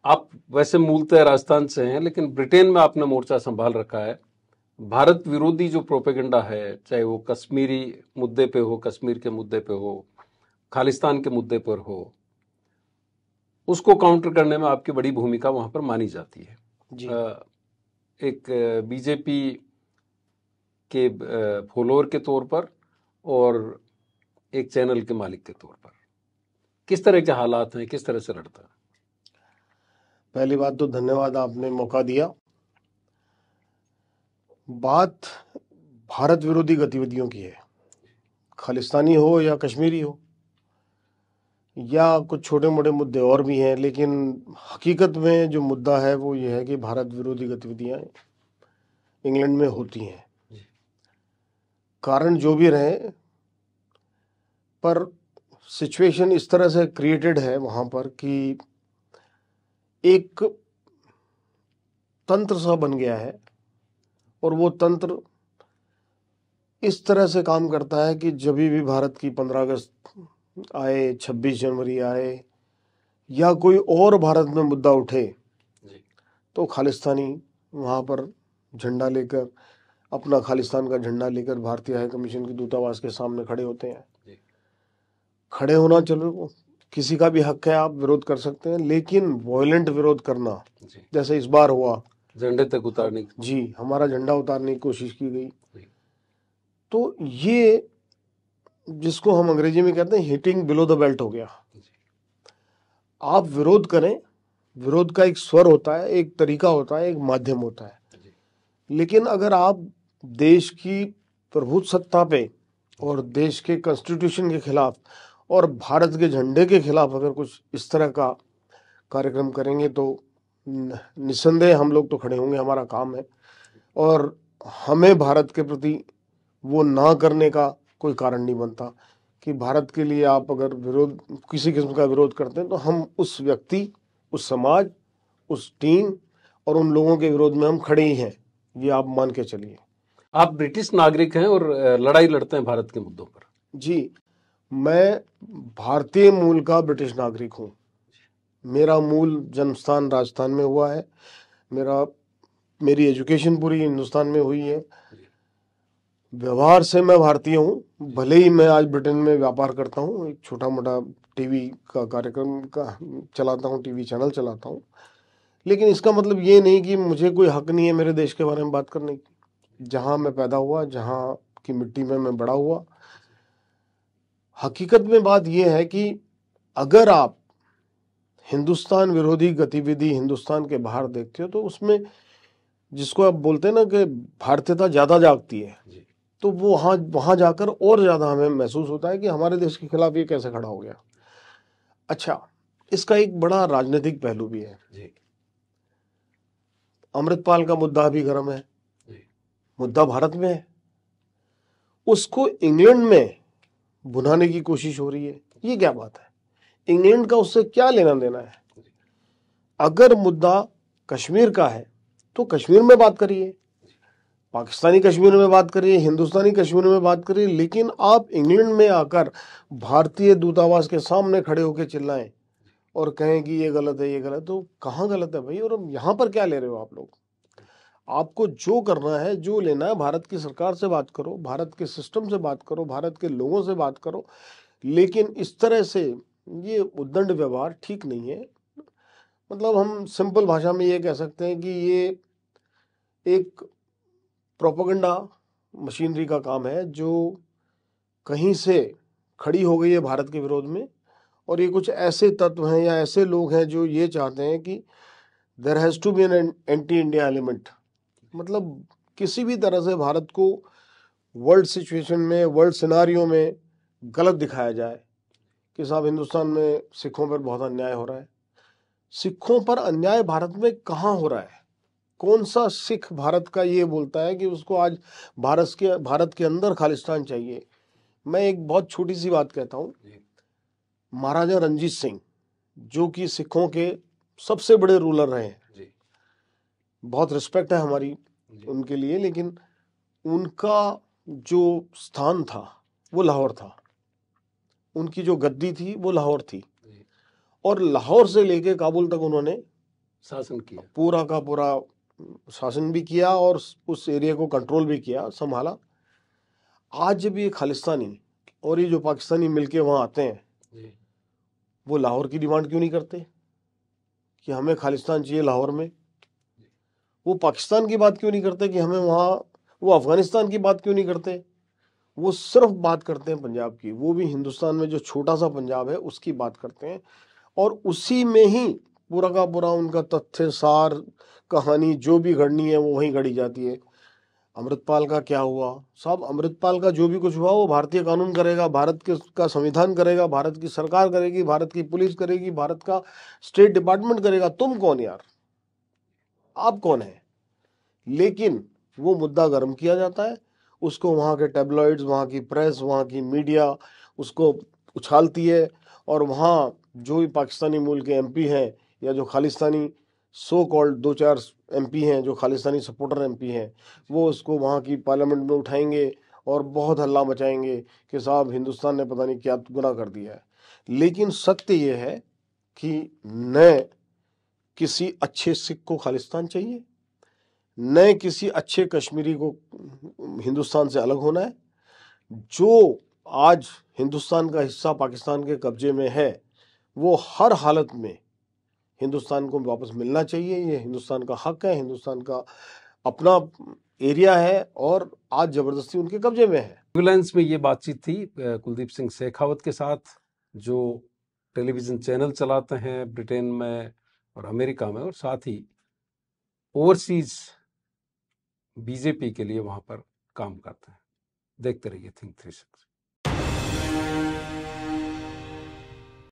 आप वैसे मूलतः राजस्थान से हैं, लेकिन ब्रिटेन में आपने मोर्चा संभाल रखा है। भारत विरोधी जो प्रोपेगेंडा है, चाहे वो कश्मीरी मुद्दे पे हो, कश्मीर के मुद्दे पे हो, खालिस्तान के मुद्दे पर हो, उसको काउंटर करने में आपकी बड़ी भूमिका वहां पर मानी जाती है। जी। एक बीजेपी के फॉलोअर के तौर पर और एक चैनल के मालिक के तौर पर किस तरह के हालात हैं, किस तरह से लड़ता है? पहली बात तो धन्यवाद, आपने मौका दिया। बात भारत विरोधी गतिविधियों की है, खालिस्तानी हो या कश्मीरी हो या कुछ छोटे मोटे मुद्दे और भी हैं, लेकिन हकीकत में जो मुद्दा है वो ये है कि भारत विरोधी गतिविधियां इंग्लैंड में होती हैं। कारण जो भी रहे, पर सिचुएशन इस तरह से क्रिएटेड है वहाँ पर कि एक तंत्र सा बन गया है, और वो तंत्र इस तरह से काम करता है कि जब भी भारत की 15 अगस्त आए, 26 जनवरी आए, या कोई और भारत में मुद्दा उठे, तो खालिस्तानी वहाँ पर झंडा लेकर, अपना खालिस्तान का झंडा लेकर भारतीय हाई कमीशन के दूतावास के सामने खड़े होते हैं। खड़े होना चलो किसी का भी हक है, आप विरोध कर सकते हैं, लेकिन वॉयलेंट विरोध करना, जैसे इस बार हुआ, झंडे तक उतारने की, जी, हमारा झंडा उतारने की कोशिश की गई, तो ये जिसको हम अंग्रेजी में कहते हैं हिटिंग बिलो द बेल्ट हो गया। आप विरोध करें, विरोध का एक स्वर होता है, एक तरीका होता है, एक माध्यम होता है, लेकिन अगर आप देश की प्रभुसत्ता पे और देश के कॉन्स्टिट्यूशन के खिलाफ और भारत के झंडे के खिलाफ अगर कुछ इस तरह का कार्यक्रम करेंगे, तो निस्संदेह हम लोग तो खड़े होंगे, हमारा काम है, और हमें भारत के प्रति वो ना करने का कोई कारण नहीं बनता कि भारत के लिए आप अगर विरोध, किसी किस्म का विरोध करते हैं, तो हम उस व्यक्ति, उस समाज, उस टीम और उन लोगों के विरोध में हम खड़े ही हैं, ये आप मान के चलिए। आप ब्रिटिश नागरिक हैं और लड़ाई लड़ते हैं भारत के मुद्दों पर। जी, मैं भारतीय मूल का ब्रिटिश नागरिक हूँ। मेरा मूल जन्मस्थान राजस्थान में हुआ है, मेरी एजुकेशन पूरी हिंदुस्तान में हुई है, व्यवहार से मैं भारतीय हूँ, भले ही मैं आज ब्रिटेन में व्यापार करता हूँ, एक छोटा मोटा टीवी का कार्यक्रम का चलाता हूँ, टीवी चैनल चलाता हूँ, लेकिन इसका मतलब ये नहीं कि मुझे कोई हक नहीं है मेरे देश के बारे में बात करने की। जहाँ मैं पैदा हुआ, जहाँ की मिट्टी में मैं बड़ा हुआ, हकीकत में बात यह है कि अगर आप हिंदुस्तान विरोधी गतिविधि हिंदुस्तान के बाहर देखते हो, तो उसमें जिसको आप बोलते हैं ना कि भारतीयता ज्यादा जागती है, तो वो वहां जाकर और ज्यादा हमें महसूस होता है कि हमारे देश के खिलाफ ये कैसे खड़ा हो गया। अच्छा, इसका एक बड़ा राजनीतिक पहलू भी है। अमृतपाल का मुद्दा अभी गर्म है, मुद्दा भारत में है, उसको इंग्लैंड में भुनाने की कोशिश हो रही है। ये क्या बात है? इंग्लैंड का उससे क्या लेना देना है? अगर मुद्दा कश्मीर का है तो कश्मीर में बात करिए, पाकिस्तानी कश्मीर में बात करिए, हिंदुस्तानी कश्मीर में बात करिए, लेकिन आप इंग्लैंड में आकर भारतीय दूतावास के सामने खड़े होकर चिल्लाएं और कहें कि ये गलत है, ये गलत, तो कहाँ गलत है भाई? और यहाँ पर क्या ले रहे हो आप लोग? आपको जो करना है, जो लेना है, भारत की सरकार से बात करो, भारत के सिस्टम से बात करो, भारत के लोगों से बात करो, लेकिन इस तरह से ये उद्दंड व्यवहार ठीक नहीं है। मतलब हम सिंपल भाषा में ये कह सकते हैं कि ये एक प्रोपेगेंडा मशीनरी का काम है जो कहीं से खड़ी हो गई है भारत के विरोध में, और ये कुछ ऐसे तत्व हैं या ऐसे लोग हैं जो ये चाहते हैं कि there has to be an anti India element, मतलब किसी भी तरह से भारत को वर्ल्ड सिचुएशन में, वर्ल्ड सिनारियो में गलत दिखाया जाए कि साहब हिंदुस्तान में सिखों पर बहुत अन्याय हो रहा है। सिखों पर अन्याय भारत में कहाँ हो रहा है? कौन सा सिख भारत का ये बोलता है कि उसको आज भारत के अंदर खालिस्तान चाहिए? मैं एक बहुत छोटी सी बात कहता हूँ। महाराजा रणजीत सिंह, जो कि सिखों के सबसे बड़े रूलर रहे हैं, बहुत रिस्पेक्ट है हमारी उनके लिए, लेकिन उनका जो स्थान था वो लाहौर था, उनकी जो गद्दी थी वो लाहौर थी, और लाहौर से लेके काबुल तक उन्होंने शासन किया। पूरा का पूरा शासन भी किया और उस एरिया को कंट्रोल भी किया, संभाला। आज जब ये खालिस्तानी और ये जो पाकिस्तानी मिलके वहां आते हैं, वो लाहौर की डिमांड क्यों नहीं करते कि हमें खालिस्तान चाहिए लाहौर में? वो पाकिस्तान की बात क्यों नहीं करते कि हमें वहाँ, वो अफगानिस्तान की बात क्यों नहीं करते? वो सिर्फ बात करते हैं पंजाब की, वो भी हिंदुस्तान में जो छोटा सा पंजाब है उसकी बात करते हैं। और उसी में ही पूरा का पूरा उनका तथ्य सार कहानी जो भी घड़नी है वो वहीं घड़ी जाती है। अमृतपाल का क्या हुआ साहब? अमृतपाल का जो भी कुछ हुआ वो भारतीय कानून करेगा, भारत के का संविधान करेगा, भारत की सरकार करेगी, भारत की पुलिस करेगी, भारत का स्टेट डिपार्टमेंट करेगा। तुम कौन यार? आप कौन है? लेकिन वो मुद्दा गर्म किया जाता है, उसको वहाँ के टैबलॉइड्स, वहाँ की प्रेस, वहाँ की मीडिया उसको उछालती है। और वहाँ जो भी पाकिस्तानी मूल के एमपी हैं या जो खालिस्तानी सो कॉल्ड 2-4 एमपी हैं, जो खालिस्तानी सपोर्टर एमपी हैं, वो उसको वहाँ की पार्लियामेंट में उठाएंगे और बहुत हल्ला मचाएंगे कि साहब हिंदुस्तान ने पता नहीं क्या गुनाह कर दिया है। लेकिन सत्य ये है कि न किसी अच्छे सिख को खालिस्तान चाहिए, न किसी अच्छे कश्मीरी को हिंदुस्तान से अलग होना है। जो आज हिंदुस्तान का हिस्सा पाकिस्तान के कब्जे में है, वो हर हालत में हिंदुस्तान को वापस मिलना चाहिए। ये हिंदुस्तान का हक है, हिंदुस्तान का अपना एरिया है और आज जबरदस्ती उनके कब्जे में है। विजिलेंस में ये बातचीत थी कुलदीप सिंह शेखावत के साथ, जो टेलीविजन चैनल चलाते हैं ब्रिटेन में और अमेरिका में, और साथ ही ओवरसीज बीजेपी के लिए वहां पर काम करते हैं। देखते रहिए थिंक 360।